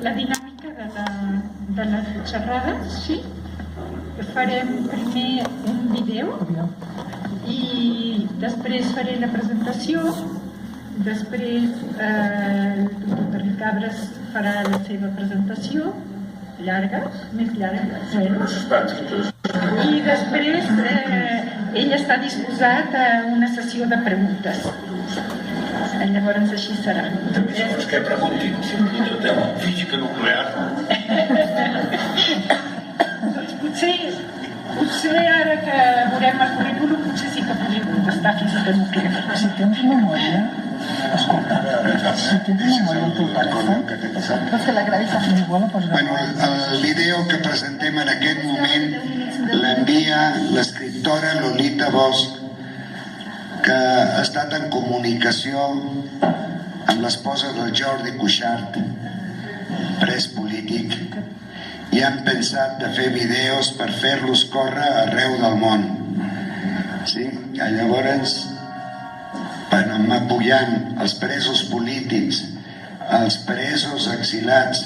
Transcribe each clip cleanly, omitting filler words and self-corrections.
la dinàmica de les xerrades, sí. Farem primer un vídeo i després faré la presentació, després el doctor Toni Cabres farà la seva presentació, llarga, més llarga, i després ell està disposat a una sessió de preguntes. Llavors així serà. Segons què preguntin, si un tema física nuclear. Potser ara que veurem el currículum, potser sí que podríem contestar física nuclear. Si tens memòria, escolta, si tens memòria en tu telèfon, pues que la gravis a mi igual o pots Bueno, el vídeo que presentem en aquest moment l'envia l'escriptora Lolita Bosch, que ha estat en comunicació amb l'esposa del Jordi Cuixart, pres polític, i han pensat de fer vídeos per fer-los córrer arreu del món. Sí? Llavors, apoyant els presos polítics, els presos exilats,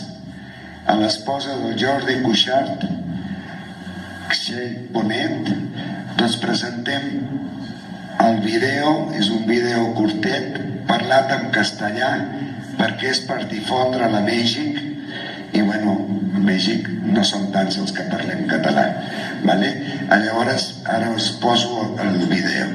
a l'esposa del Jordi Cuixart, Txell Bonet, doncs presentem el vídeo. És un vídeo curtet, parlat en castellà, perquè és per difondre'l a Mèxic, i bueno, a Mèxic no som tants els que parlem català. Llavors, ara us poso el vídeo.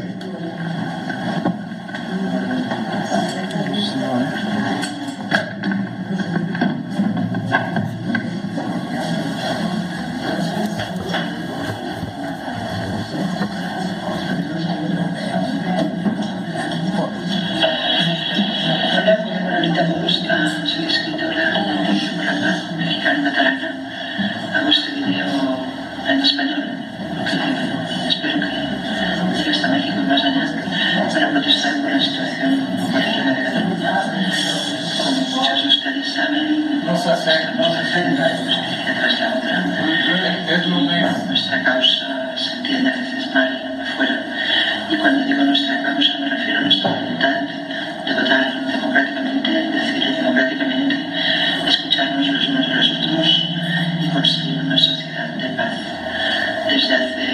Soy escritora mexicana catalana. Hago este video en español. Espero que llegue hasta México y más allá para protestar por la situación política de Cataluña. Como muchos de ustedes saben, estamos haciendo una justicia tras la otra. Nuestra causa se entiende a veces mal afuera. Y cuando digo nuestra causa me refiero a nuestra voluntad de votar democráticamente, decidir democráticamente, escucharnos los unos a los otros y construir una sociedad de paz. Desde hace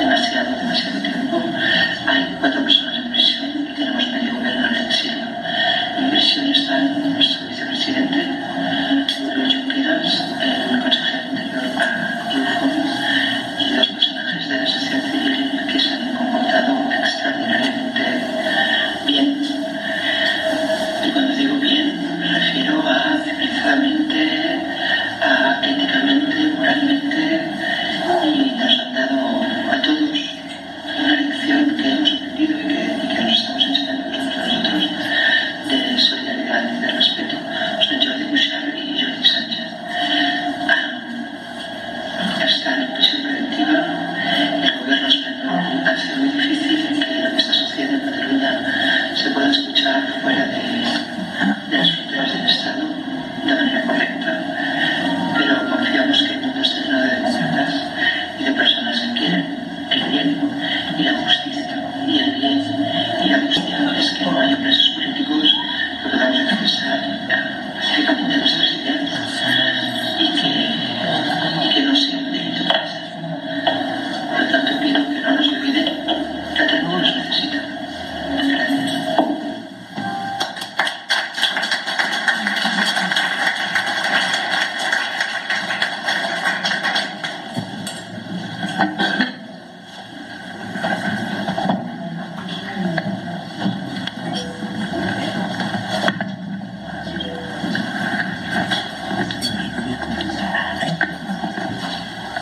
demasiado tiempo hay 4 personas en prisión y tenemos medio gobierno en el exilio. En prisión están nuestro vicepresidente, Luis Junqueras, el consejero anterior Iufón y 2 personajes de la sociedad civil que se han comportado extraordinariamente bien. Y cuando digo bien, me refiero a civilizadamente, a éticamente, moralmente, y nos han dado a todos una lección que hemos aprendido y que nos estamos enseñando los unos a los otros de solidaridad y de respeto. Son Jordi Cuixart y Jordi Sánchez. Estar en prisión preventiva, el gobierno español hace muy difícil que lo que está sucediendo en Cataluña se pueda escuchar fuera de las fronteras del Estado de manera correcta, pero confiamos que el mundo está lleno de demócratas y de personas que quieren el bien y la justicia. Y el bien y la justicia es que no haya presos políticos, que podamos expresar pacíficamente nuestras ideas y que no sea un delito pensar. Por lo tanto, pido que no nos olviden que Cataluña nos necesita. Gracias.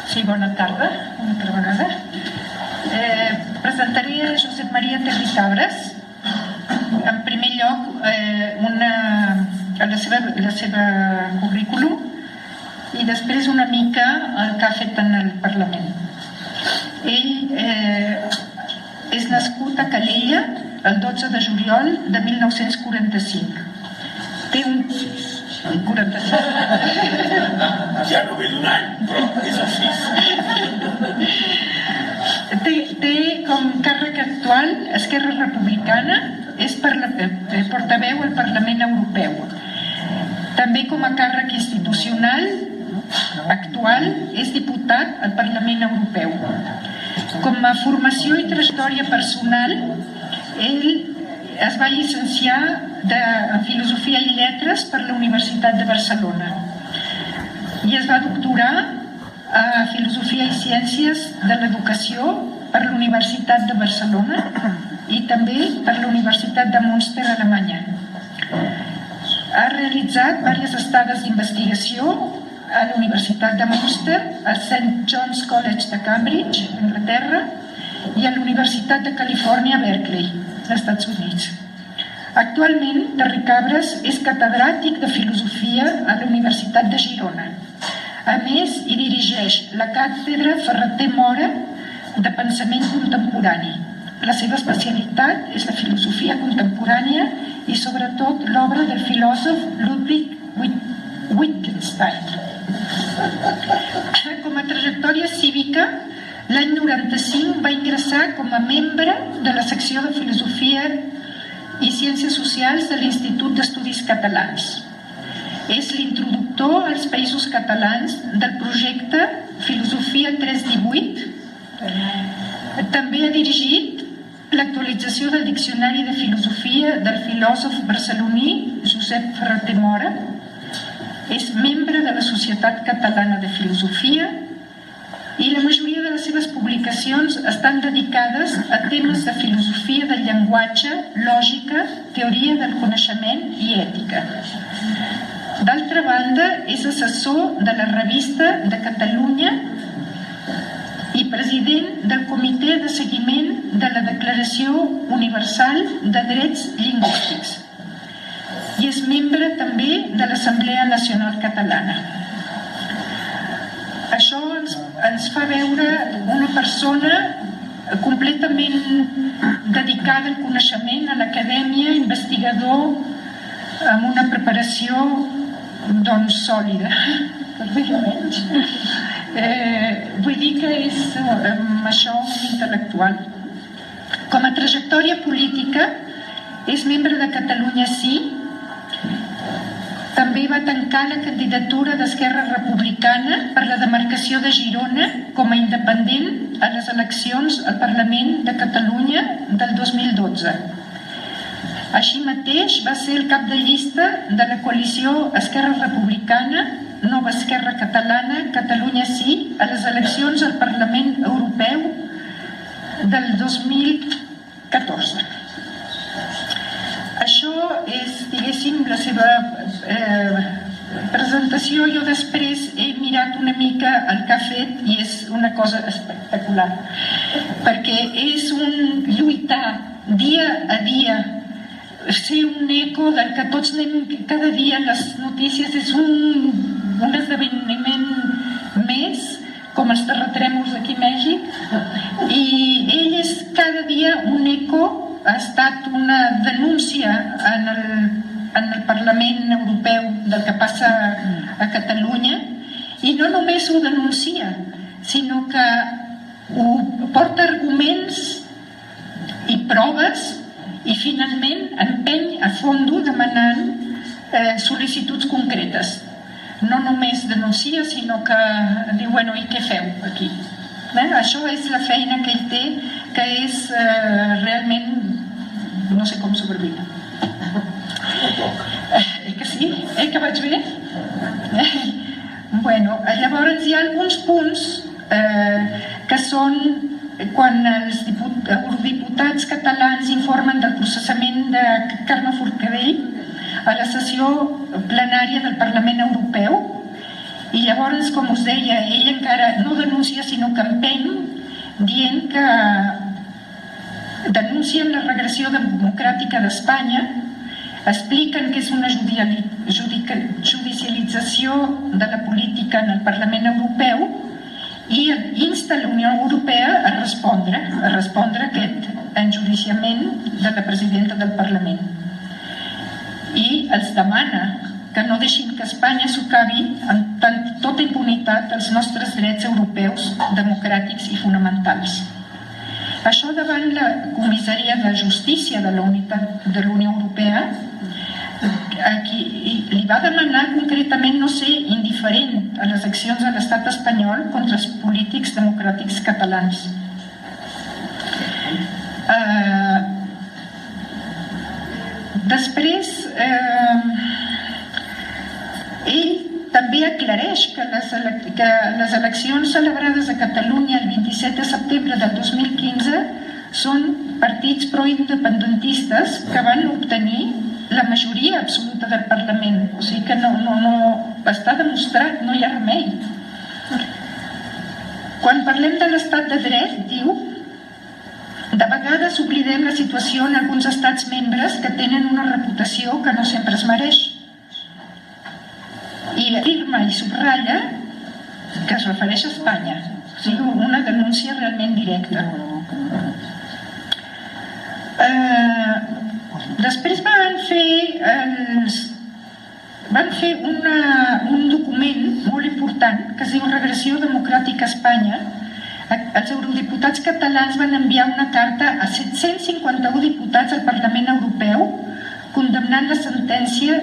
Sí, bona tarda, una altra vegada. Presentaré a Josep Maria Terri Cabres. En primer lloc, la seva currículum i després una mica el que ha fet en el Parlament. Ell és nascut a Calella el 12 de juliol de 1945. Té un... 45. Ja no ve d'un any, però és així. Té com càrrec actual Esquerra Republicana, és portaveu al Parlament Europeu. També com a càrrec institucional actual és diputat al Parlament Europeu. Com a formació i trajectòria personal, ell es va llicenciar en Filosofia i Lletres per la Universitat de Barcelona i es va doctorar a Filosofia i Ciències de l'Educació per la Universitat de Barcelona i també per la Universitat de Münster, Alemanya. Ha realitzat diverses estades d'investigació a la Universitat de Münster, al St. John's College de Cambridge, Anglaterra, i a la Universitat de Califòrnia, Berkeley, als Estats Units. Actualment, Terricabras és catedràtic de Filosofia a la Universitat de Girona. A més, hi dirigeix la càtedra Ferrater Mora de Pensament Contemporani. La seva especialitat és la filosofia contemporània i sobretot l'obra del filòsof Ludwig Wittgenstein. Com a trajectòria cívica, l'any 95 va ingressar com a membre de la secció de Filosofia i Ciències Socials de l'Institut d'Estudis Catalans. És l'introductor als Països Catalans del projecte Filosofia 318. També ha dirigit l'actualització del Diccionari de Filosofia del filòsof barceloní Josep Ferrater Mora. És membre de la Societat Catalana de Filosofia i la majoria de les seves publicacions estan dedicades a temes de filosofia del llenguatge, lògica, teoria del coneixement i ètica. D'altra banda, és assessor de la Revista de Catalunya i president del Comitè de Seguiment de la Declaració Universal de Drets Lingüístics i és membre també de l'Assemblea Nacional Catalana. Això ens fa veure una persona completament dedicada al coneixement, a l'acadèmia, investigador, amb una preparació sòlida, per dir-ho menys. Vull dir que és això un intel·lectual. Com a trajectòria política, és membre de Catalunya Sí. També va tancar la candidatura d'Esquerra Republicana per la demarcació de Girona com a independent a les eleccions al Parlament de Catalunya del 2012. Així mateix va ser el cap de llista de la coalició Esquerra Republicana, Nova Esquerra Catalana, Catalunya Sí, a les eleccions al Parlament Europeu del 2014. Això és, diguéssim, la seva presentació. Jo després he mirat una mica el que ha fet i és una cosa espectacular, perquè és un lluitar dia a dia, ser un eco del que tots anem cada dia. Les notícies és un esdeveniment més, com els terratrèmols aquí a Mèxic, i ell és cada dia un eco. Ha estat una denúncia en el Parlament Europeu del que passa a Catalunya, i no només ho denuncia, sinó que porta arguments i proves i finalment empeny a fondo demanant sol·licituds concretes. No només denuncia, sinó que diu, bueno, i què feu aquí? Això és la feina que ell té, que és realment, no sé com sobreviure. Que sí? Que vaig bé? Bueno, llavors hi ha alguns punts que són quan els eurodiputats catalans informen del processament de Carme Forcadell a la sessió plenària del Parlament Europeu. I llavors, com us deia, ell encara no denuncia, sinó que empeny, dient que denuncien la regressió democràtica d'Espanya, expliquen que és una judicialització de la política en el Parlament Europeu i insta la Unió Europea a respondre aquest enjudiciament de la presidenta del Parlament. I els demana que no deixin que Espanya socavi amb tota impunitat els nostres drets europeus democràtics i fonamentals. Això davant la Comissaria de Justícia de la Unió Europea li va demanar concretament no ser indiferent a les accions de l'estat espanyol contra els polítics democràtics catalans. Després, ell també aclareix que les eleccions celebrades a Catalunya el 27 de setembre del 2015 són partits proindependentistes que van obtenir la majoria absoluta del Parlament. O sigui que no està demostrat, no hi ha remei. Quan parlem de l'estat de dret, diu, de vegades oblidem la situació en alguns estats membres que tenen una reputació que no sempre es mereix. I afirma i subratlla que es refereix a Espanya. O sigui, una denúncia realment directa. Després van fer un document molt important que es diu Regressió democràtica a Espanya. Els eurodiputats catalans van enviar una carta a 751 diputats al Parlament Europeu condemnant la sentència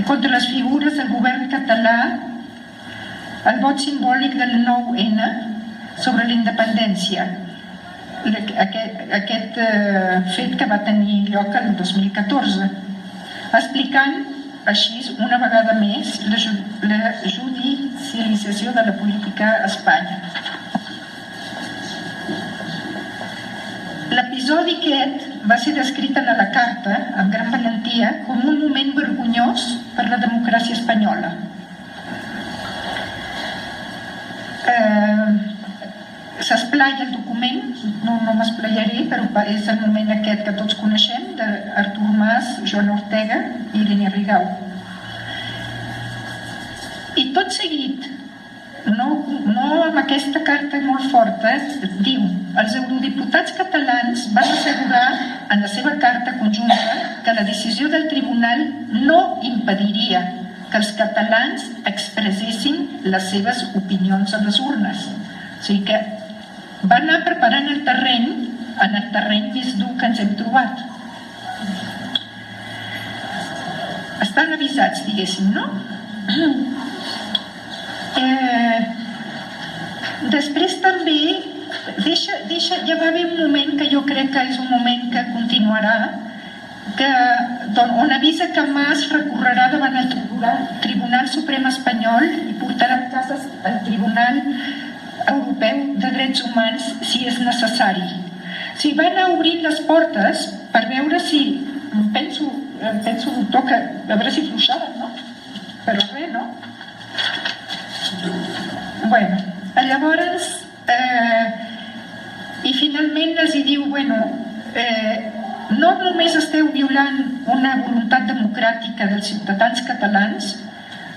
contra les figures del govern català al vot simbòlic del 9-N sobre la independència. Aquest fet que va tenir lloc el 2014, explicant així una vegada més la judicialització de la política a Espanya. L'episodi aquest va ser descrit a la carta, amb gran valentia, com un moment vergonyós per la democràcia espanyola. S'esplaia el document, no m'esplayaré, però és el moment aquest que tots coneixem, d'Artur Mas, Joan Ortega i Irene Rigau. I tot seguit, no amb aquesta carta molt forta, diu: els eurodiputats catalans van assegurar en la seva carta conjunta que la decisió del tribunal no impediria que els catalans expressessin les seves opinions a les urnes. O sigui que va anar preparant el terreny en el terreny més dur que ens hem trobat. Estan avisats, diguéssim, no? Després també ja va haver un moment que jo crec que és un moment que continuarà, on avisa que Mas recorrerà davant el Tribunal Suprem espanyol i portarà cases al Tribunal Europeu de Drets Humans si és necessari. O sigui, va anar obrint les portes per veure si, penso, doctor, que a veure si fluixaven, no? Però res, no? Bueno, llavors, i finalment els hi diu, bueno, no només esteu violant una voluntat democràtica dels ciutadans catalans,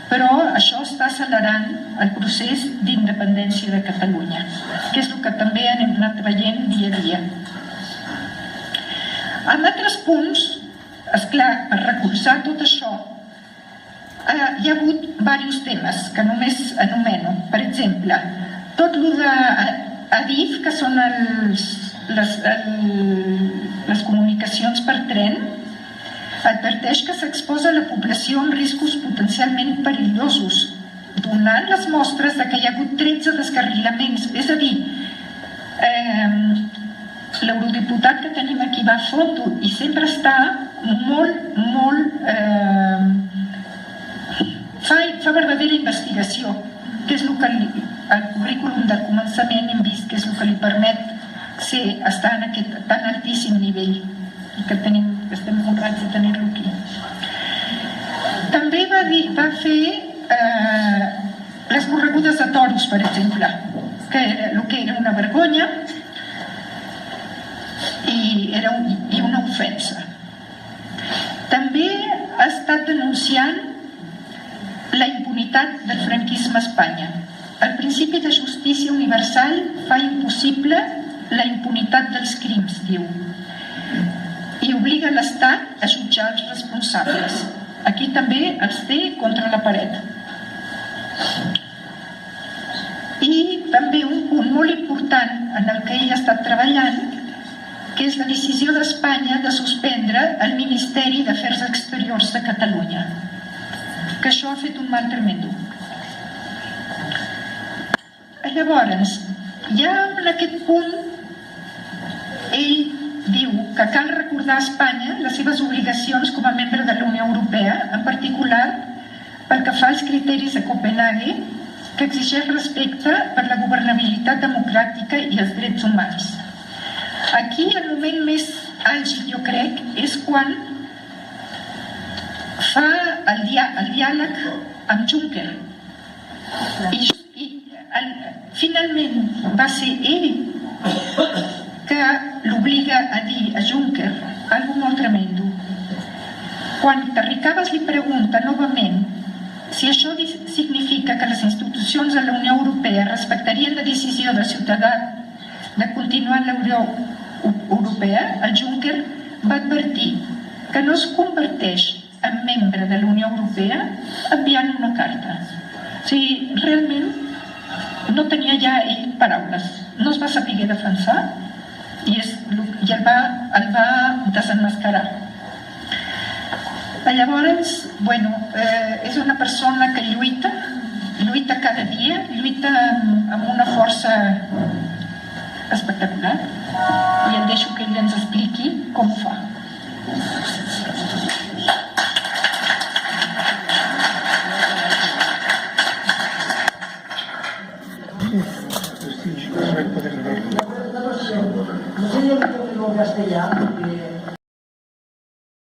però això està accelerant el procés d'independència de Catalunya, que és el que també hem anat veient dia a dia. En altres punts, esclar, per recolzar tot això, hi ha hagut diversos temes que només anomeno. Per exemple, tot el d'Adif, que són les comunicacions per tren, adverteix que s'exposa la població en riscos potencialment perillosos, donant les mostres de que hi ha hagut 13 descarrilaments. És a dir, l'eurodiputat que tenim aquí va a fondo i sempre està molt fa verdadera investigació, que és el que el currículum del començament hem vist que és el que li permet estar en aquest tan altíssim nivell, que estem honrats de tenir-lo aquí. També va fer les corregudes de toros, per exemple, que era una vergonya i una ofensa. També ha estat denunciant la impunitat del franquisme a Espanya. El principi de justícia universal fa impossible la impunitat dels crims, diu, i obliga l'Estat a jutjar els responsables. Aquí també els té contra la paret. I també un punt molt important en el que ell ha estat treballant, que és la decisió d'Espanya de suspendre el Ministeri d'Afers Exteriors de Catalunya, que això ha fet un mal tremendo. Llavors, ja en aquest punt, ell diu que cal recordar a Espanya les seves obligacions com a membre de la Unió Europea, en particular pel que fa als criteris de Copenhague, que exigeix respecte per la governabilitat democràtica i els drets humans. Aquí el moment més àlgid, jo crec, és quan fa el diàleg amb Juncker. I finalment va ser ell que l'obliga a dir a Juncker algo molt tremendo. Quan Terricabas li pregunta novament si això significa que les institucions de la Unió Europea respectarien la decisió del ciutadà de continuar en la Unió Europea, el Juncker va advertir que no es converteix en membre de la Unió Europea enviant una carta. O sigui, realment no tenia ja ell paraules, no es va saber defensar i el va desenmascarar. Llavors, bueno, és una persona que lluita cada dia, lluita amb una força espectacular, i el deixo que ell ens expliqui com ho fa.